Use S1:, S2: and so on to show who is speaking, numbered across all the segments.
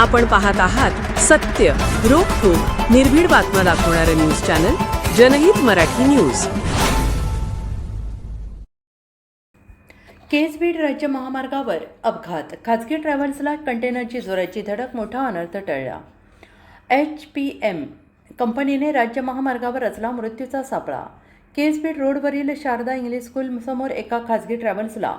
S1: आपण पाहत आहात सत्य, रोखठोक, निर्भीड बातम्या दाखवणारे न्यूज चॅनल जनहित मराठी न्यूज.
S2: केज-बीड राज्य महामार्गावर अपघात. खासगी ट्रॅव्हल्सला कंटेनरची जोराची धडक, मोठा अनर्थ टळला. HPM कंपनीने राज्य महामार्गावर रचला मृत्यूचा सापळा. केज-बीड रोडवरील शारदा इंग्लिश स्कूल समोर एका खासगी ट्रॅव्हल्सला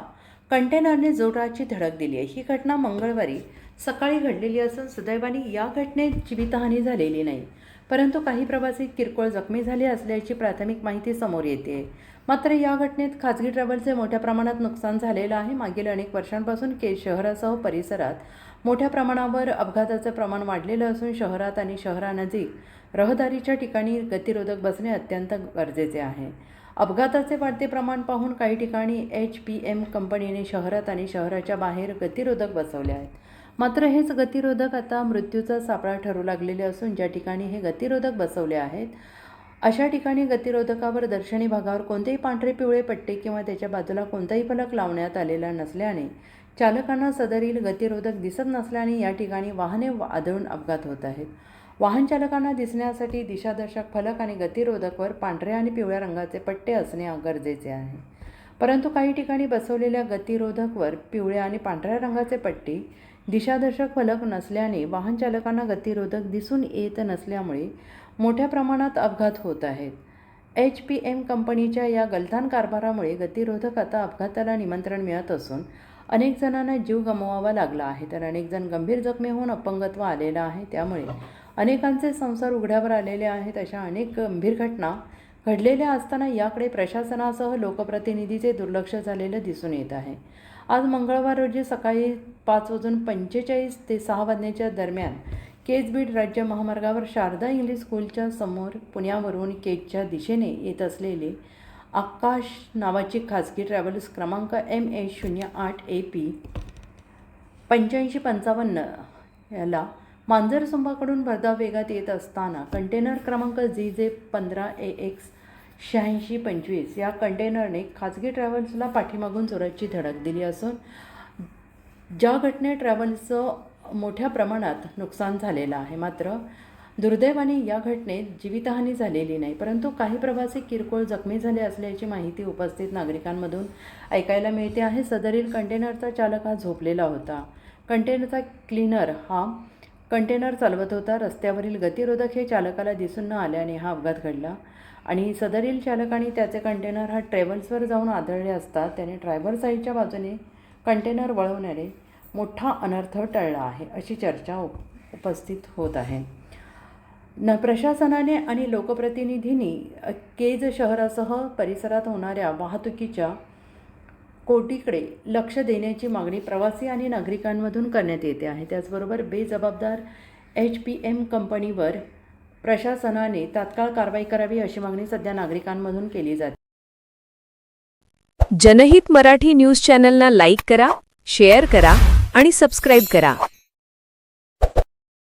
S2: कंटेनरने जोराची धडक दिली आहे. ही घटना मंगळवारी सकाळी घडलेली असून सुदैवाने या घटनेत जीवितहानी झालेली नाही, परंतु काही प्रवासी किरकोळ जखमी झाले असल्याची प्राथमिक माहिती समोर येते. मात्र या घटनेत खासगी ट्रॅव्हल्सचे मोठ्या प्रमाणात नुकसान झालेलं आहे. मागील अनेक वर्षांपासून केज शहरासह परिसरात मोठ्या प्रमाणावर अपघाताचं प्रमाण वाढलेलं असून शहरात आणि शहरानजीक रहदारीच्या ठिकाणी गतिरोधक बसणे अत्यंत गरजेचे आहे. अपघाताचे वाढते प्रमाण पाहून काही ठिकाणी HPM कंपनीने शहरात आणि शहराच्या बाहेर गतिरोधक बसवले आहेत. मात्र हेच गतिरोधक आता मृत्यूचा सापळा ठरू लागलेले असून ज्या ठिकाणी हे गतिरोधक बसवले आहेत अशा ठिकाणी गतिरोधकावर दर्शनी भागावर कोणतेही पांढरे पिवळे पट्टे किंवा त्याच्या बाजूला कोणताही फलक लावण्यात आलेला नसल्याने चालकांना सदरील गतिरोधक दिसत नसल्याने या ठिकाणी वाहने आदळून अपघात होत आहेत. वाहन चालकांना दिसण्यासाठी दिशादर्शक फलक आणि गतिरोधकवर पांढऱ्या आणि पिवळ्या रंगाचे पट्टे असणे गरजेचे आहे. परंतु काही ठिकाणी बसवलेल्या गतिरोधकवर पिवळ्या आणि पांढऱ्या रंगाचे पट्टे दिशादर्शक फलक नसल्याने वाहन चालकांना गतिरोधक दिसून येत नसल्यामुळे मोठ्या प्रमाणात अपघात होत आहेत. HPM कंपनीच्या या गलथान कारभारामुळे गतिरोधक आता अपघाताला निमंत्रण मिळत असून अनेक जणांना जीव गमवावा लागला आहे, तर अनेक जण गंभीर जखमी होऊन अपंगत्व आलेलं आहे. त्यामुळे अनेकांचे संसार उघड्यावर आलेले आहेत. अशा अनेक गंभीर घटना घडलेल्या असताना याकडे प्रशासनासह लोकप्रतिनिधीचे दुर्लक्ष झालेलं दिसून येत आहे. आज मंगळवार रोजी सकाळी 5:45 ते 6 वाजण्याच्या दरम्यान केज-बीड राज्य महामार्गावर शारदा इंग्लिश स्कूलच्या समोर पुण्यावरून केजच्या दिशेने येत असलेले आकाश नावाची खासगी ट्रॅव्हल्स क्रमांक MH08AP 8555 याला मांजरसुंबाकडून भरधाव वेगात येत असताना कंटेनर क्रमांक GJ15AX 8625 या कंटेनरने खासगी ट्रॅव्हल्सला पाठीमागून जोराची धडक दिली असून ज्या घटनेत ट्रॅव्हल्सचं मोठ्या प्रमाणात नुकसान झालेलं आहे. मात्र दुर्दैवाने या घटनेत जीवितहानी झालेली नाही, परंतु काही प्रवासी किरकोळ जखमी झाले असल्याची माहिती उपस्थित नागरिकांमधून ऐकायला मिळते आहे. सदरील कंटेनरचा चालक हा झोपलेला होता. कंटेनरचा क्लीनर हा कंटेनर चालवत होता. रस्त्यावरील गतिरोधक हे चालकाला दिसून न आल्याने हा अपघात घडला आणि सदरील चालकाने त्याचे कंटेनर हा ट्रॅव्हल्सवर जाऊन आदळले असता त्याने ड्रायव्हर साईडच्या बाजूने कंटेनर वळवण्याने मोठा अनर्थ टळला आहे, अशी चर्चा उपस्थित होत आहे. प्रशासनाने आणि लोकप्रतिनिधींनी केज शहरासह परिसरात होणाऱ्या वाहतुकीच्या कोटीकडे लक्ष देण्याची मागणी प्रवासी आणि नागरिकांमधून करण्यात येते आहे. त्याचबरोबर बेजबाबदार HPM कंपनीवर प्रशासनाने तात्काळ कारवाई करावी अशी मागणी सध्या नागरिकांमधून केली जाते.
S1: जनहित मराठी न्यूज चॅनलला लाईक करा, शेअर करा आणि सबस्क्राईब करा.